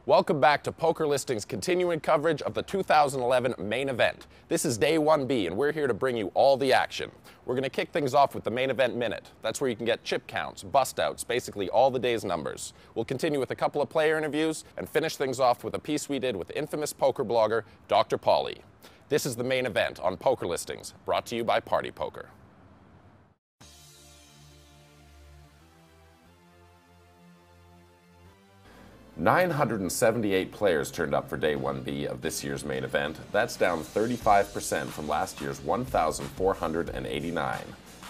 Welcome back to Poker Listing's continuing coverage of the 2011 main event. This is Day 1B, and we're here to bring you all the action. We're going to kick things off with the main event minute. That's where you can get chip counts, bust outs, basically all the day's numbers. We'll continue with a couple of player interviews and finish things off with a piece we did with infamous poker blogger Dr. Pauly. This is the main event on Poker Listings, brought to you by Party Poker. "978 players turned up for Day 1B of this year's main event. That's down 35% from last year's 1,489.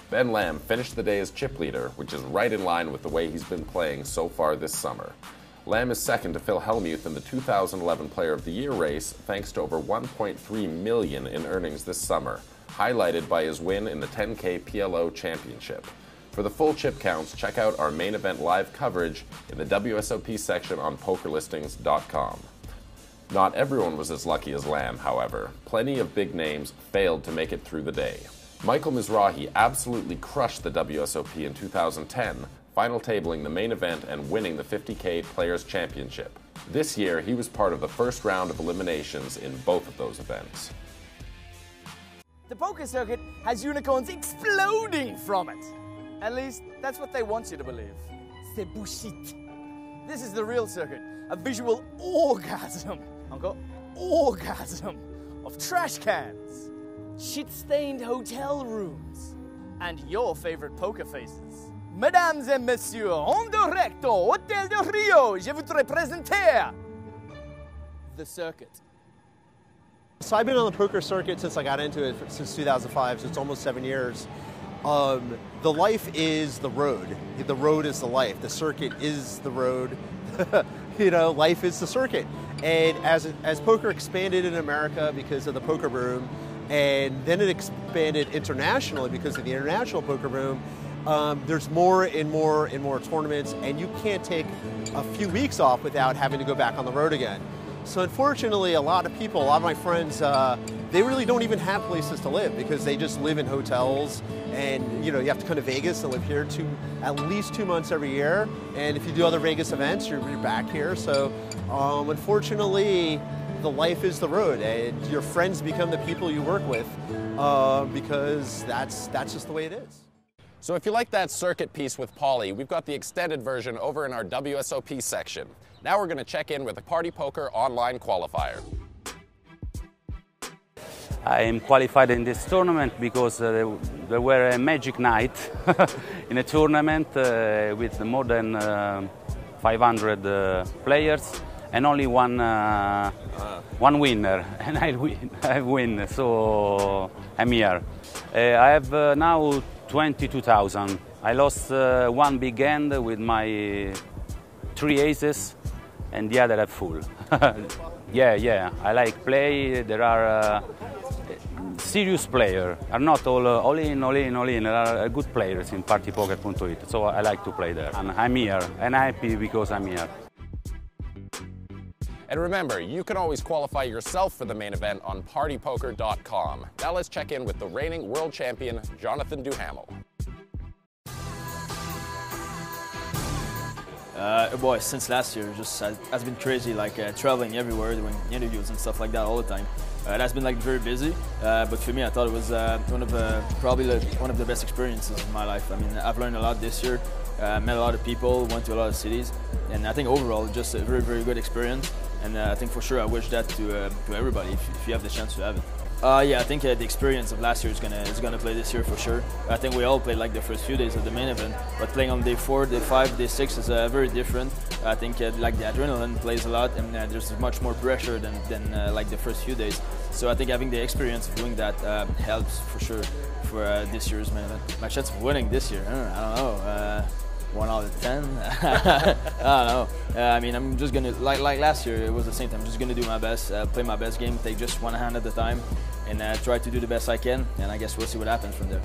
Ben Lamb finished the day as chip leader, which is right in line with the way he's been playing so far this summer. Lamb is second to Phil Hellmuth in the 2011 Player of the Year race, thanks to over $1.3 million in earnings this summer, highlighted by his win in the 10K PLO Championship. For the full chip counts, check out our main event live coverage in the WSOP section on pokerlistings.com. Not everyone was as lucky as Lamb, however. Plenty of big names failed to make it through the day. Michael Mizrahi absolutely crushed the WSOP in 2010, final tabling the main event and winning the 50K Players Championship. This year, he was part of the first round of eliminations in both of those events. The poker circuit has unicorns exploding from it. At least, that's what they want you to believe. C'est bullshit. This is the real circuit. A visual orgasm. Encore? Orgasm of trash cans, shit-stained hotel rooms, and your favorite poker faces. Mesdames et messieurs, en directo, Hotel de Rio, je voudrais présenter the circuit. So I've been on the poker circuit since I got into it, since 2005, so it's almost 7 years. The life is the road. The road is the life. The circuit is the road. You know, life is the circuit. And as poker expanded in America because of the poker boom, and then it expanded internationally because of the international poker boom, there's more and more and more tournaments, and you can't take a few weeks off without having to go back on the road again. So unfortunately, a lot of people, a lot of my friends, they really don't even have places to live because they just live in hotels, and you know, you have to come to Vegas and live here at least 2 months every year. And if you do other Vegas events, you're back here. So unfortunately, the life is the road, and your friends become the people you work with because that's just the way it is. So if you like that circuit piece with Pauly, we've got the extended version over in our WSOP section. Now we're going to check in with a Party Poker online qualifier. I am qualified in this tournament because there were a magic night in a tournament with more than 500 players and only one winner, and I win, so I'm here. I have now 22,000. I lost one big hand with my 3 aces, and the other at full. Yeah, I like play. There are serious players, are not all in. There are good players in partypoker.it, so I like to play there. And I'm here, and I'm happy because I'm here. And remember, you can always qualify yourself for the main event on partypoker.com. Now let's check in with the reigning world champion, Jonathan Duhamel. Boy, since last year, just has been crazy, like traveling everywhere, doing interviews and stuff like that all the time. That's been like very busy, but for me, I thought it was probably one of the best experiences in my life. I mean, I've learned a lot this year, met a lot of people, went to a lot of cities, and I think overall, just a very, very good experience. And I think for sure, I wish that to everybody if you have the chance to have it. Yeah, I think the experience of last year is gonna play this year for sure. I think we all played like the first few days of the main event, but playing on day 4, day 5, day 6 is very different. I think like the adrenaline plays a lot, and there's much more pressure than like the first few days. So I think having the experience of doing that helps for sure for this year's main event. My chance of winning this year, I don't know. 1 out of 10. I don't know. I mean, I'm just gonna like last year. It was the same time. I'm just gonna do my best, play my best game, take just one hand at a time, and try to do the best I can. And I guess we'll see what happens from there.